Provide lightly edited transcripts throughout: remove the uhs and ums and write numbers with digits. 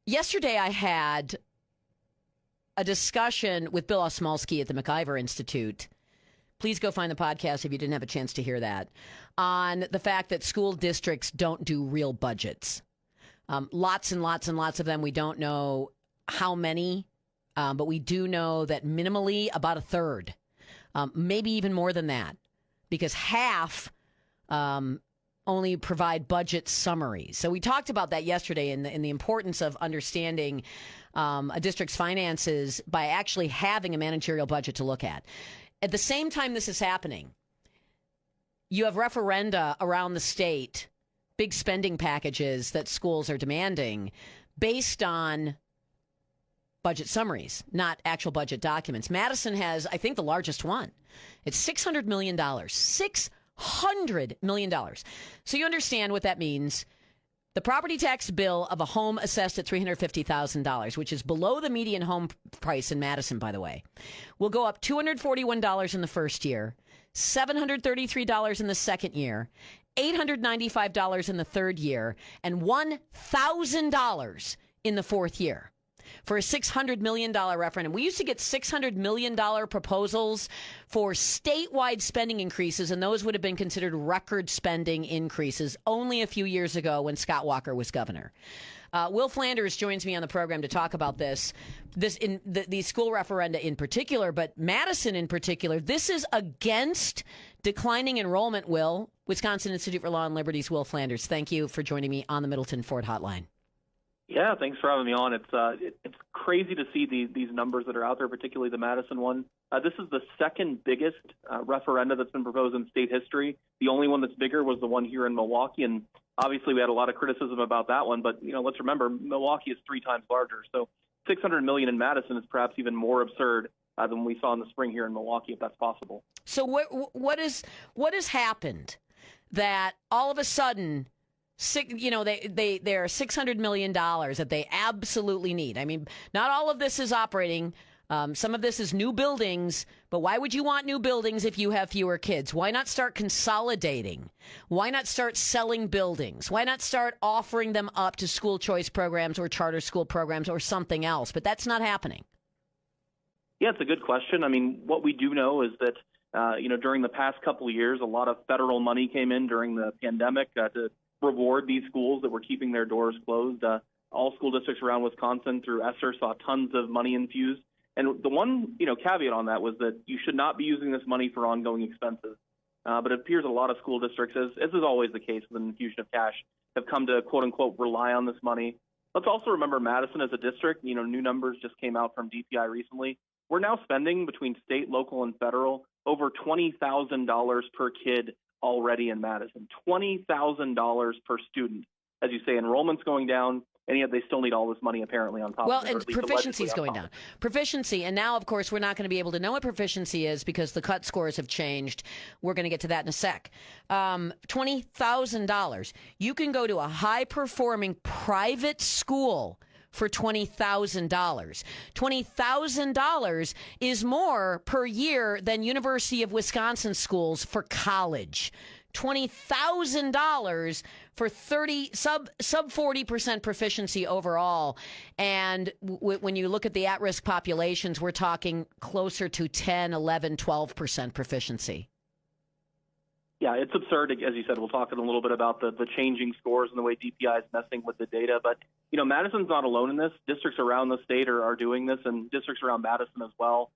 Yesterday I had a discussion with Bill Osmulski at the MacIver Institute. Please go find the podcast if you didn't have a chance to hear that, on the fact that school districts don't do real budgets. Lots and lots and lots of them. We don't know how many, but we do know that minimally about a third, maybe even more than that, because half only provide budget summaries. So we talked about that yesterday in the importance of understanding a district's finances by actually having a managerial budget to look at. At the same time this is happening, you have referenda around the state, big spending packages that schools are demanding based on budget summaries, not actual budget documents. Madison has, I think, the largest one. It's $600 million. $600 million. So you understand what that means. The property tax bill of a home assessed at $350,000, which is below the median home price in Madison, by the way, will go up $241 in the first year, $733 in the second year, $895 in the third year, and $1,000 in the fourth year. For a $600 million referendum. We used to get $600 million proposals for statewide spending increases, and those would have been considered record spending increases only a few years ago when Scott Walker was governor. Will Flanders joins me on the program to talk about these school referenda in particular, but Madison in particular. This is against declining enrollment, Will. Wisconsin Institute for Law and Liberty's Will Flanders. Thank you for joining me on the Middleton Ford Hotline. Yeah, thanks for having me on. It's crazy to see these numbers that are out there, particularly the Madison one. This is the second biggest referenda that's been proposed in state history. The only one that's bigger was the one here in Milwaukee, and obviously we had a lot of criticism about that one. But let's remember, Milwaukee is 3 times larger, so $600 million in Madison is perhaps even more absurd than we saw in the spring here in Milwaukee, if that's possible. So what has happened that all of a sudden? They're $600 million that they absolutely need. I mean, not all of this is operating. Some of this is new buildings, but why would you want new buildings if you have fewer kids? Why not start consolidating? Why not start selling buildings? Why not start offering them up to school choice programs or charter school programs or something else? But that's not happening. Yeah, it's a good question. I mean, what we do know is that, during the past couple of years, a lot of federal money came in during the pandemic to reward these schools that were keeping their doors closed. All school districts around Wisconsin through ESSER saw tons of money infused. And the one, caveat on that was that you should not be using this money for ongoing expenses. But it appears a lot of school districts, as is always the case with an infusion of cash, have come to, quote unquote, rely on this money. Let's also remember Madison as a district. New numbers just came out from DPI recently. We're now spending between state, local, and federal over $20,000 per kid already in Madison, $20,000 per student. As you say, enrollment's going down, and yet they still need all this money apparently on top of it. Well, and proficiency is going down. Proficiency, and now, of course, we're not going to be able to know what proficiency is because the cut scores have changed. We're going to get to that in a sec. $20,000. You can go to a high-performing private school for $20,000. $20,000 is more per year than University of Wisconsin schools for college. $20,000 for sub 40% proficiency overall. And when you look at the at-risk populations, we're talking closer to 10, 11, 12% proficiency. Yeah, it's absurd. As you said, we'll talk in a little bit about the changing scores and the way DPI is messing with the data. But, Madison's not alone in this. Districts around the state are doing this, and districts around Madison as well.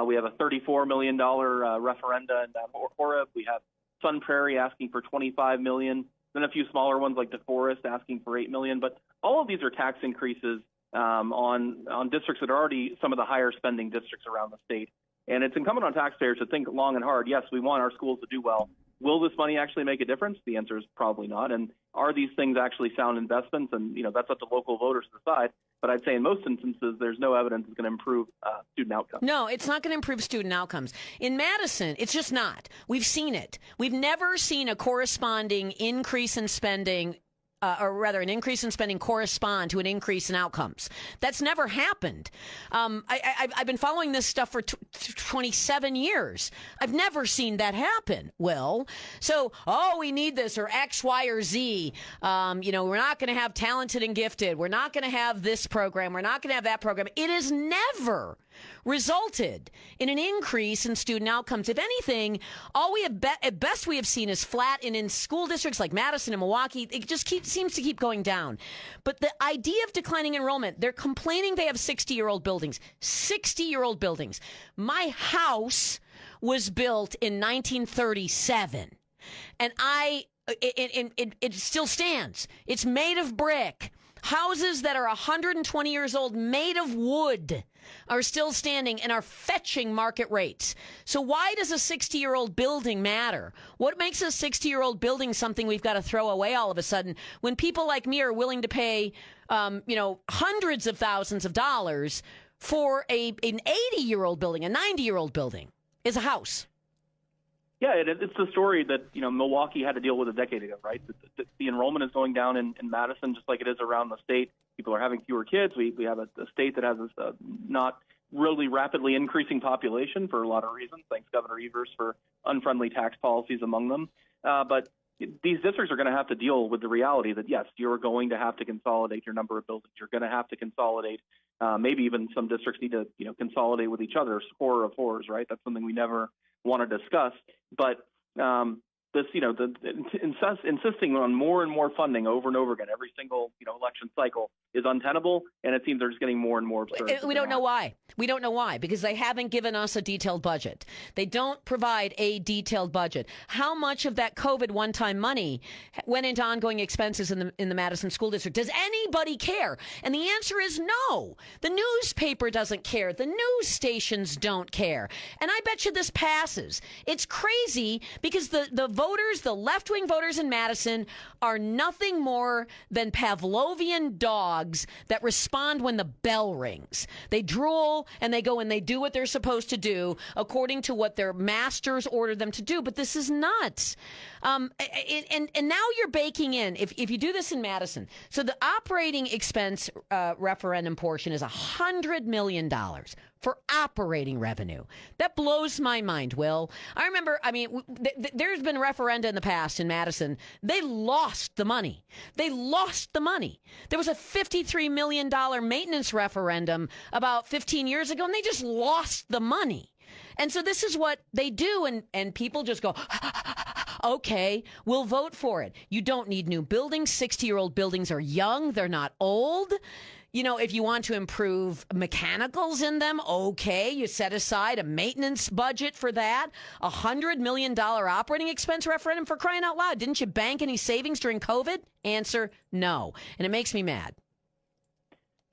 We have a $34 million referenda in Horeb. We have Sun Prairie asking for $25 million. Then a few smaller ones like DeForest asking for $8 million. But all of these are tax increases on districts that are already some of the higher spending districts around the state. And it's incumbent on taxpayers to think long and hard. Yes, we want our schools to do well. Will this money actually make a difference? The answer is probably not. And are these things actually sound investments? And, that's up to local voters to decide. But I'd say in most instances, there's no evidence it's going to improve student outcomes. No, it's not going to improve student outcomes. In Madison, it's just not. We've seen it. We've never seen a corresponding increase in spending or rather an increase in spending correspond to an increase in outcomes. That's never happened. I've been following this stuff for 27 years. I've never seen that happen, Will. So, we need this or X, Y, or Z. We're not going to have talented and gifted. We're not going to have this program. We're not going to have that program. It has never resulted in an increase in student outcomes. If anything, all we have at best we have seen is flat, and in school districts like Madison and Milwaukee, it just seems to keep going down. But the idea of declining enrollment, they're complaining they have 60-year-old buildings. 60-year-old buildings. My house was built in 1937, and it still stands. It's made of brick. Houses that are 120 years old, made of wood, are still standing and are fetching market rates. So why does a 60-year-old building matter? What makes a 60-year-old building something we've got to throw away all of a sudden when people like me are willing to pay, hundreds of thousands of dollars for an 80-year-old building, a 90-year-old building is a house? Yeah, it's the story that Milwaukee had to deal with a decade ago, right? The enrollment is going down in Madison just like it is around the state. People are having fewer kids. We have a state that has a not really rapidly increasing population for a lot of reasons. Thanks, Governor Evers, for unfriendly tax policies among them. But these districts are going to have to deal with the reality that, yes, you're going to have to consolidate your number of buildings. You're going to have to consolidate. Maybe even some districts need to consolidate with each other. Horror of horrors, right? That's something we never want to discuss. But this, insisting on more and more funding over and over again every single election cycle is untenable, and it seems they're just getting more and more absurd. We don't know why. We don't know why, because they haven't given us a detailed budget. They don't provide a detailed budget. How much of that COVID one-time money went into ongoing expenses in the Madison School District? Does anybody care? And the answer is no. The newspaper doesn't care. The news stations don't care. And I bet you this passes. It's crazy because the voters, the left-wing voters in Madison, are nothing more than Pavlovian dogs that respond when the bell rings. They drool and they go and they do what they're supposed to do according to what their masters order them to do. But this is nuts. And now you're baking in, if you do this in Madison, so the operating expense referendum portion is $100 million for operating revenue. That blows my mind, Will. I remember, there's been referenda in the past in Madison. They lost the money. There was a $53 million maintenance referendum about 15 years ago, and they just lost the money. And so this is what they do, and people just go, okay, we'll vote for it. You don't need new buildings. 60-year-old buildings are young. They're not old. If you want to improve mechanicals in them, okay, you set aside a maintenance budget for that. $100 million operating expense referendum, for crying out loud. Didn't you bank any savings during COVID? Answer, no. And it makes me mad.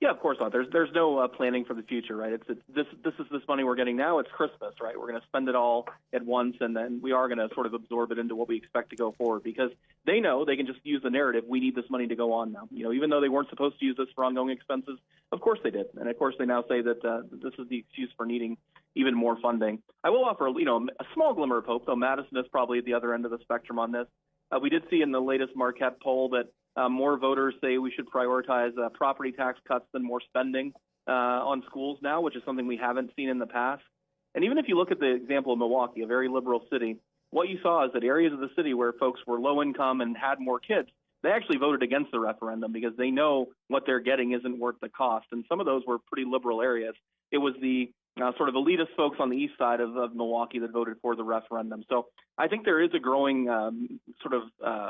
Yeah, of course not. There's no planning for the future, right? This is this money we're getting now. It's Christmas, right? We're going to spend it all at once, and then we are going to sort of absorb it into what we expect to go forward, because they know they can just use the narrative. We need this money to go on now. Even though they weren't supposed to use this for ongoing expenses, of course they did, and of course they now say that this is the excuse for needing even more funding. I will offer, a small glimmer of hope, though. Madison is probably at the other end of the spectrum on this. We did see in the latest Marquette poll that more voters say we should prioritize property tax cuts than more spending on schools now, which is something we haven't seen in the past. And even if you look at the example of Milwaukee, a very liberal city, what you saw is that areas of the city where folks were low income and had more kids, they actually voted against the referendum because they know what they're getting isn't worth the cost. And some of those were pretty liberal areas. It was the sort of elitist folks on the east side of Milwaukee that voted for the referendum. So I think there is a growing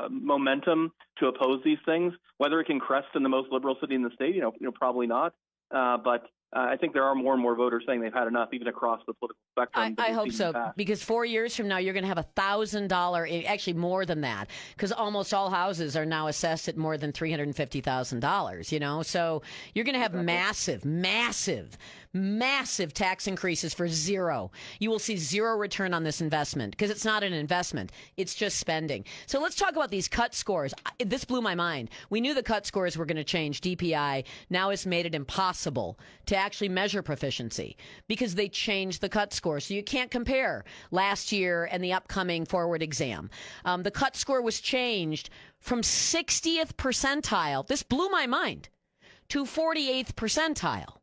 momentum to oppose these things. Whether it can crest in the most liberal city in the state, probably not. But I think there are more and more voters saying they've had enough, even across the political spectrum. I hope so, because 4 years from now, you're going to have $1,000, actually more than that, because almost all houses are now assessed at more than $350,000, So you're going to have massive massive tax increases for zero. You will see zero return on this investment because it's not an investment. It's just spending. So let's talk about these cut scores. This blew my mind. We knew the cut scores were going to change. DPI now has made it impossible to actually measure proficiency because they changed the cut score. So you can't compare last year and the upcoming forward exam. The cut score was changed from 60th percentile. This blew my mind. To 48th percentile.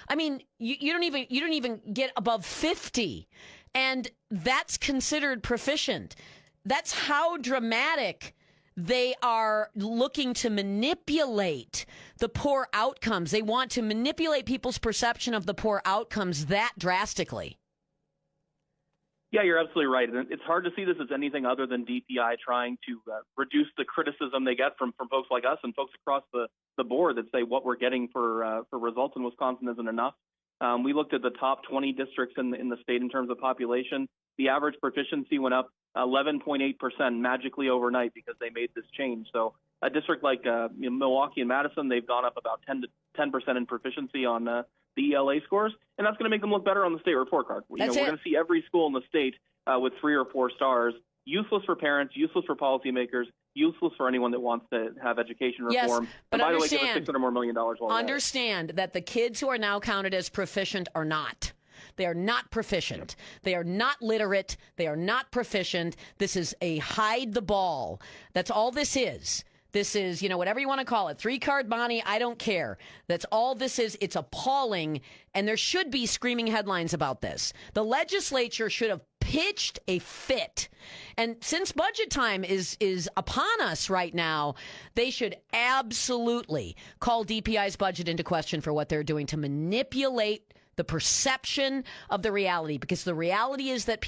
I mean, you don't even get above 50, and that's considered proficient. That's how dramatic they are looking to manipulate the poor outcomes. They want to manipulate people's perception of the poor outcomes that drastically. Yeah, you're absolutely right. And it's hard to see this as anything other than DPI trying to reduce the criticism they get from folks like us and folks across the board that say what we're getting for results in Wisconsin isn't enough. We looked at the top 20 districts in the state in terms of population. The average proficiency went up 11.8% magically overnight because they made this change. So a district like Milwaukee and Madison, they've gone up about 10% in proficiency on the ELA scores, and that's going to make them look better on the state report card. We're going to see every school in the state with 3 or 4 stars. Useless for parents, useless for policymakers, useless for anyone that wants to have education reform. Yes, but and by the way, give us $600 million more. Understand that the kids who are now counted as proficient are not. They are not proficient. They are not literate. They are not proficient. This is a hide the ball. That's all this is. This is, whatever you want to call it, 3-card Bonnie, I don't care. That's all this is. It's appalling, and there should be screaming headlines about this. The legislature should have pitched a fit. And since budget time is upon us right now, they should absolutely call DPI's budget into question for what they're doing to manipulate the perception of the reality, because the reality is that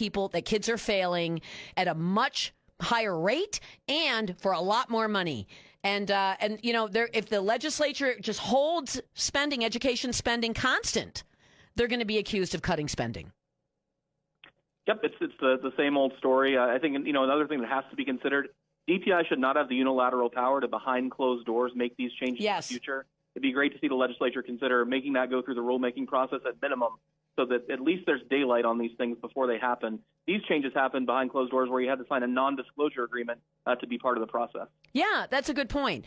kids are failing at a much higher rate and for a lot more money. And if the legislature just holds education spending constant, they're going to be accused of cutting spending. Yep, it's the same old story. I think another thing that has to be considered: DPI should not have the unilateral power to behind closed doors make these changes in the future. It'd be great to see the legislature consider making that go through the rulemaking process at minimum, so that at least there's daylight on these things before they happen. These changes happen behind closed doors where you had to sign a non-disclosure agreement to be part of the process. Yeah, that's a good point.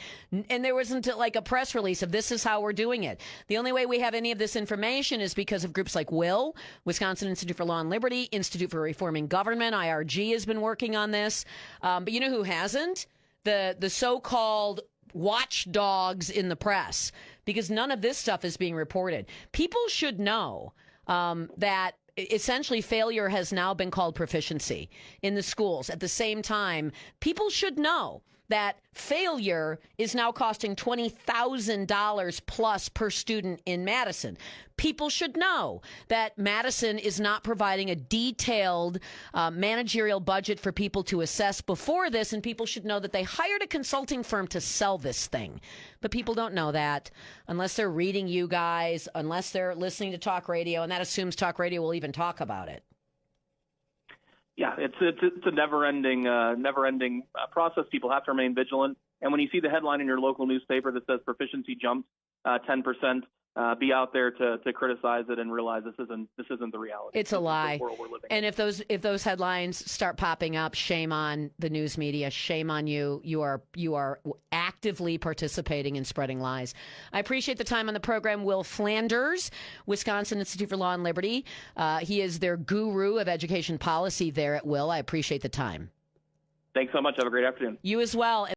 And there wasn't like a press release of this is how we're doing it. The only way we have any of this information is because of groups like WIL, Wisconsin Institute for Law and Liberty, Institute for Reforming Government, IRG has been working on this. But you know who hasn't? The so-called watchdogs in the press, because none of this stuff is being reported. People should know that essentially failure has now been called proficiency in the schools. At the same time, people should know that failure is now costing $20,000 plus per student in Madison. People should know that Madison is not providing a detailed managerial budget for people to assess before this, and people should know that they hired a consulting firm to sell this thing. But people don't know that unless they're reading you guys, unless they're listening to talk radio, and that assumes talk radio will even talk about it. Yeah, it's a never-ending process. People have to remain vigilant. And when you see the headline in your local newspaper that says proficiency jumped 10%, be out there to criticize it and realize this isn't the reality. It's a lie. The world we're living in. And if those headlines start popping up, shame on the news media. Shame on you. You are actively participating in spreading lies. I appreciate the time on the program. Will Flanders, Wisconsin Institute for Law and Liberty. He is their guru of education policy there at WIL. I appreciate the time. Thanks so much. Have a great afternoon. You as well.